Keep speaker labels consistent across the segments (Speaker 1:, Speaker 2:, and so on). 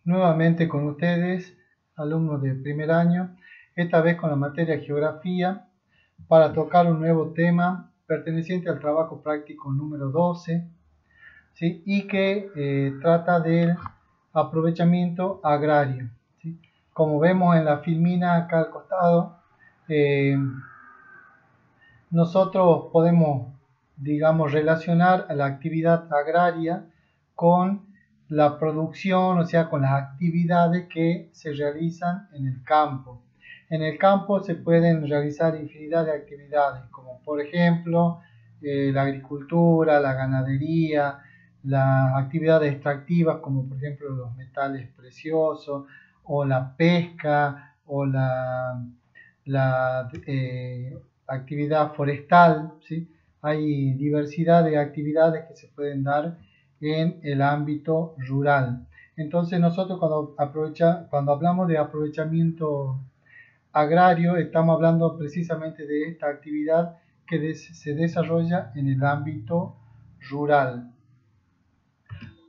Speaker 1: Nuevamente con ustedes, alumnos de primer año, esta vez con la materia Geografía, para tocar un nuevo tema perteneciente al trabajo práctico número 12, ¿sí? Y que trata del aprovechamiento agrario, ¿sí? Como vemos en la filmina acá al costado, eh, nosotros podemos, digamos, relacionar a la actividad agraria con la producción, o sea, con las actividades que se realizan en el campo. En el campo se pueden realizar infinidad de actividades, como por ejemplo la agricultura, la ganadería, las actividades extractivas, como por ejemplo los metales preciosos, o la pesca, o la actividad forestal, ¿sí? Hay diversidad de actividades que se pueden dar en el ámbito rural. Entonces nosotros cuando hablamos de aprovechamiento agrario, estamos hablando precisamente de esta actividad que se desarrolla en el ámbito rural.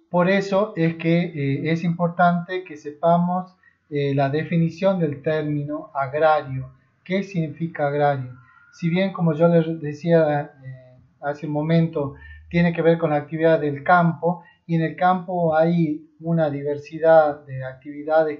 Speaker 1: Por eso es que es importante que sepamos la definición del término agrario. ¿Qué significa agrario? Si bien, como yo les decía hace un momento, tiene que ver con la actividad del campo, y en el campo hay una diversidad de actividades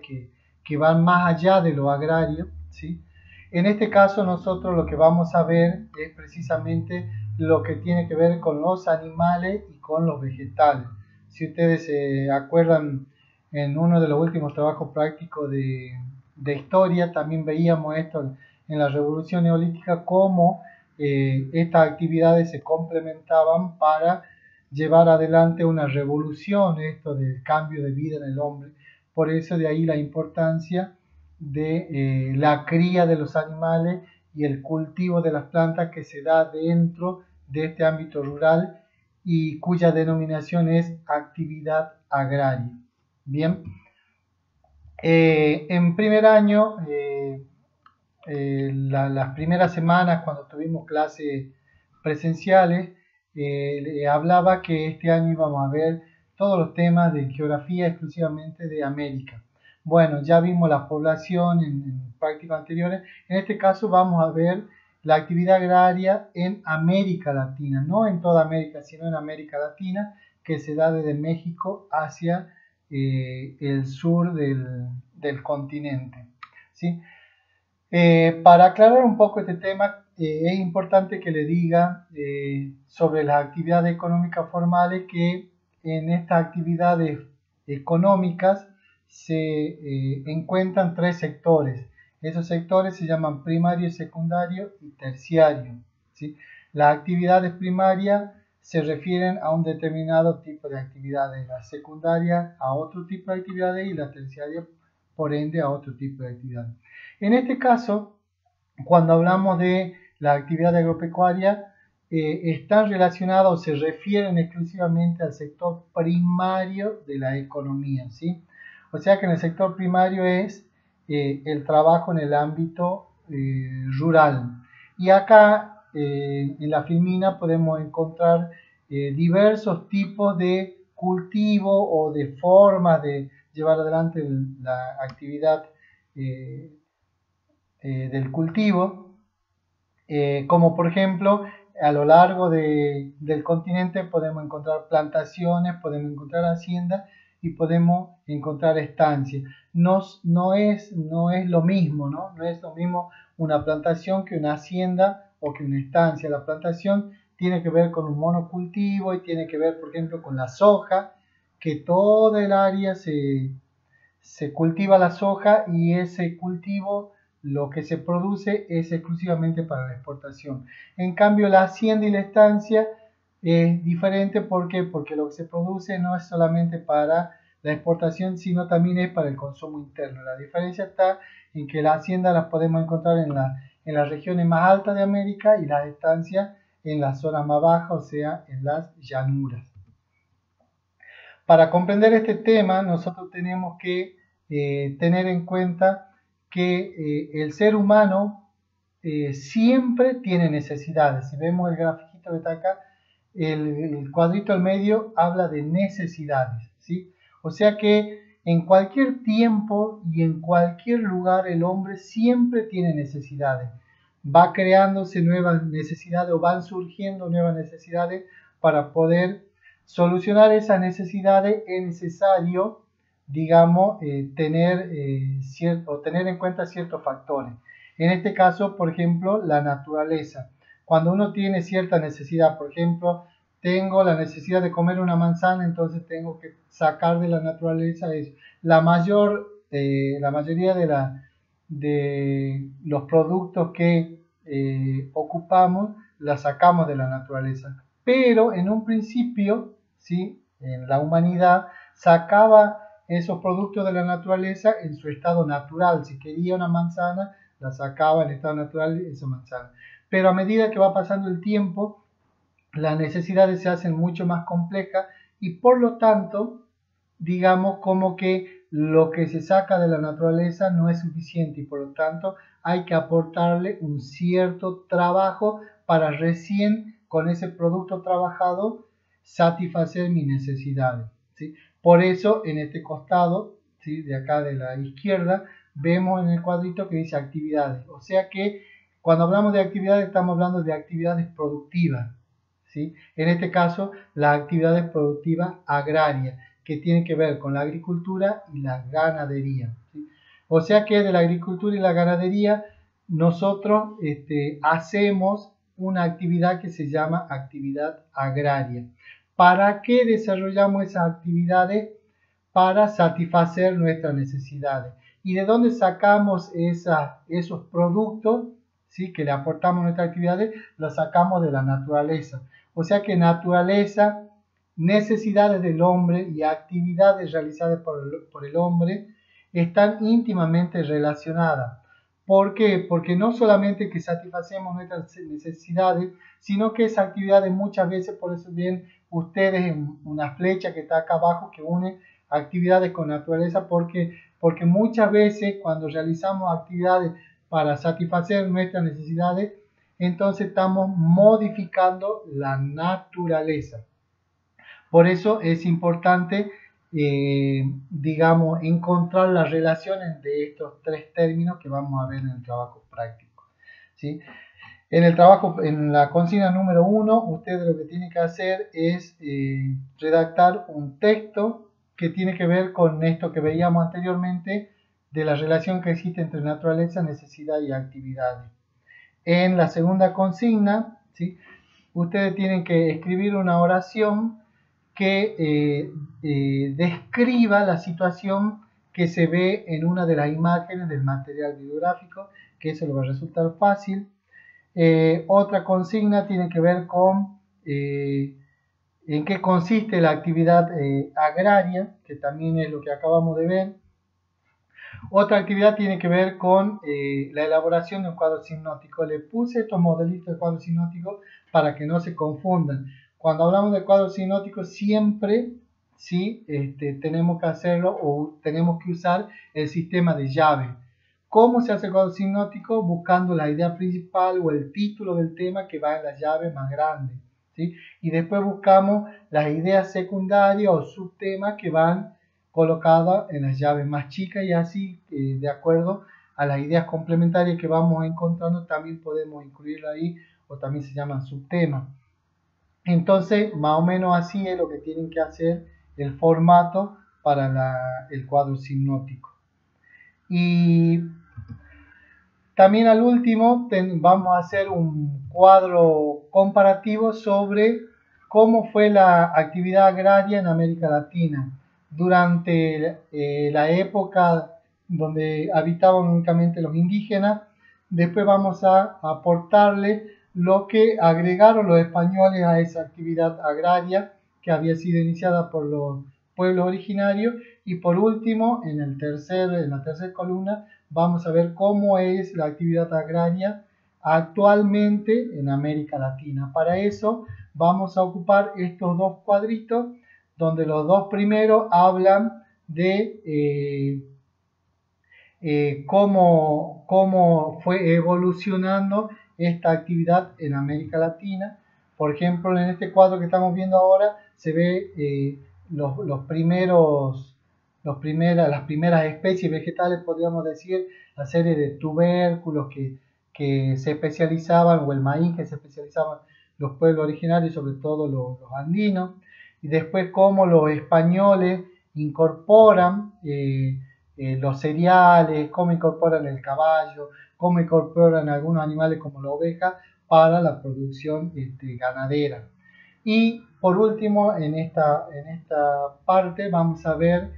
Speaker 1: que van más allá de lo agrario, ¿sí? En este caso nosotros lo que vamos a ver es precisamente lo que tiene que ver con los animales y con los vegetales. Si ustedes se acuerdan, en uno de los últimos trabajos prácticos de historia, también veíamos esto en la Revolución Neolítica, cómo estas actividades se complementaban para llevar adelante una revolución, esto del cambio de vida en el hombre. Por eso de ahí la importancia de la cría de los animales y el cultivo de las plantas que se da dentro de este ámbito rural y cuya denominación es actividad agraria. Bien, en primer año, las primeras semanas cuando tuvimos clases presenciales, hablaba que este año íbamos a ver todos los temas de geografía exclusivamente de América. Bueno, ya vimos la población en prácticas anteriores. En este caso vamos a ver la actividad agraria en América Latina, no en toda América, sino en América Latina, que se da desde México hacia el sur del continente, ¿sí? Para aclarar un poco este tema, es importante que le diga sobre las actividades económicas formales que en estas actividades económicas se encuentran tres sectores. Esos sectores se llaman primario, secundario y terciario, ¿sí? Las actividades primarias se refieren a un determinado tipo de actividades, las secundarias a otro tipo de actividades y las terciarias, por ende, a otro tipo de actividades. En este caso, cuando hablamos de la actividad agropecuaria, están relacionados o se refieren exclusivamente al sector primario de la economía, ¿sí? O sea que en el sector primario es el trabajo en el ámbito rural. Y acá en la filmina podemos encontrar diversos tipos de cultivo o de formas de llevar adelante la actividad del cultivo, como por ejemplo a lo largo del continente podemos encontrar plantaciones, podemos encontrar haciendas y podemos encontrar estancias. No es lo mismo, ¿no? No es lo mismo una plantación que una hacienda o que una estancia. La plantación tiene que ver con un monocultivo y tiene que ver, por ejemplo, con la soja, que toda el área se cultiva la soja y ese cultivo lo que se produce es exclusivamente para la exportación. En cambio, la hacienda y la estancia es diferente. ¿Por qué? Porque lo que se produce no es solamente para la exportación, sino también es para el consumo interno. La diferencia está en que las haciendas las podemos encontrar en las regiones más altas de América y las estancias en las zonas más bajas, o sea, en las llanuras. Para comprender este tema, nosotros tenemos que tener en cuenta que el ser humano siempre tiene necesidades. Si vemos el grafiquito que está acá, el cuadrito al medio habla de necesidades, ¿sí? O sea que En cualquier tiempo y en cualquier lugar el hombre siempre tiene necesidades. Va creándose nuevas necesidades o van surgiendo nuevas necesidades. Para poder solucionar esas necesidades es necesario, digamos, tener en cuenta ciertos factores. En este caso, por ejemplo, la naturaleza. Cuando uno tiene cierta necesidad, por ejemplo, tengo la necesidad de comer una manzana, entonces tengo que sacar de la naturaleza eso. La mayoría de los productos que ocupamos la sacamos de la naturaleza. Pero en un principio, ¿sí? En la humanidad sacaba esos productos de la naturaleza en su estado natural. Si quería una manzana, la sacaba en estado natural esa manzana. Pero a medida que va pasando el tiempo, las necesidades se hacen mucho más complejas y por lo tanto, digamos como que lo que se saca de la naturaleza no es suficiente y por lo tanto hay que aportarle un cierto trabajo para recién con ese producto trabajado satisfacer mis necesidades, ¿sí? Por eso en este costado, ¿sí? De acá de la izquierda vemos en el cuadrito que dice actividades, o sea que cuando hablamos de actividades estamos hablando de actividades productivas, ¿sí? En este caso, las actividades productivas agrarias, que tienen que ver con la agricultura y la ganadería, ¿sí? O sea que de la agricultura y la ganadería nosotros hacemos una actividad que se llama actividad agraria. ¿Para qué desarrollamos esas actividades? Para satisfacer nuestras necesidades. ¿Y de dónde sacamos esos productos, ¿sí? Que le aportamos a nuestras actividades? Los sacamos de la naturaleza. O sea que naturaleza, necesidades del hombre y actividades realizadas por el hombre están íntimamente relacionadas. ¿Por qué? Porque no solamente que satisfacemos nuestras necesidades, sino que esas actividades muchas veces, por eso ven ustedes en una flecha que está acá abajo que une actividades con naturaleza, porque muchas veces cuando realizamos actividades para satisfacer nuestras necesidades, entonces estamos modificando la naturaleza. Por eso es importante, digamos, encontrar las relaciones de estos tres términos que vamos a ver en el trabajo práctico, ¿sí? En la consigna número 1, ustedes lo que tienen que hacer es redactar un texto que tiene que ver con esto que veíamos anteriormente de la relación que existe entre naturaleza, necesidad y actividades. En la segunda consigna, ¿sí? Ustedes tienen que escribir una oración que describa la situación que se ve en una de las imágenes del material bibliográfico, que eso le va a resultar fácil. Otra consigna tiene que ver con en qué consiste la actividad agraria, que también es lo que acabamos de ver. Otra actividad tiene que ver con la elaboración de un cuadro sinóptico. Le puse estos modelitos de cuadro sinóptico para que no se confundan. Cuando hablamos de cuadro sinóptico siempre ¿sí? Tenemos que hacerlo o tenemos que usar el sistema de llave. ¿Cómo se hace el cuadro sinóptico? Buscando la idea principal o el título del tema que va en la llave más grande, ¿sí? Y después buscamos las ideas secundarias o subtemas que van colocadas en las llaves más chicas y así, de acuerdo a las ideas complementarias que vamos encontrando, también podemos incluirla ahí o también se llaman subtemas. Entonces, más o menos así es lo que tienen que hacer el formato para el cuadro sinóptico. Y también al último vamos a hacer un cuadro comparativo sobre cómo fue la actividad agraria en América Latina durante la época donde habitaban únicamente los indígenas. Después vamos a aportarle lo que agregaron los españoles a esa actividad agraria que había sido iniciada por los pueblos originarios. Y por último, en la tercera columna, vamos a ver cómo es la actividad agraria actualmente en América Latina. Para eso vamos a ocupar estos dos cuadritos, donde los dos primeros hablan de cómo fue evolucionando esta actividad en América Latina. Por ejemplo, en este cuadro que estamos viendo ahora se ve los primeros las primeras especies vegetales, podríamos decir, la serie de tubérculos que se especializaban, o el maíz que se especializaban los pueblos originarios, sobre todo los andinos, y después cómo los españoles incorporan los cereales, cómo incorporan el caballo, cómo incorporan algunos animales como la oveja para la producción ganadera. Y por último, en esta parte vamos a ver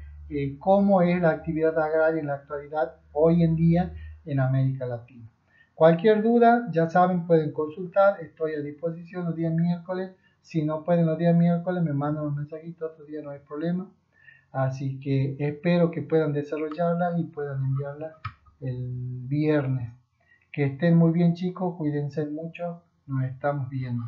Speaker 1: cómo es la actividad agraria en la actualidad, hoy en día, en América Latina. Cualquier duda, ya saben, pueden consultar, estoy a disposición los días miércoles. Si no pueden los días miércoles, me mandan un mensajito, otro día no hay problema. Así que espero que puedan desarrollarla y puedan enviarla el viernes. Que estén muy bien, chicos, cuídense mucho, nos estamos viendo.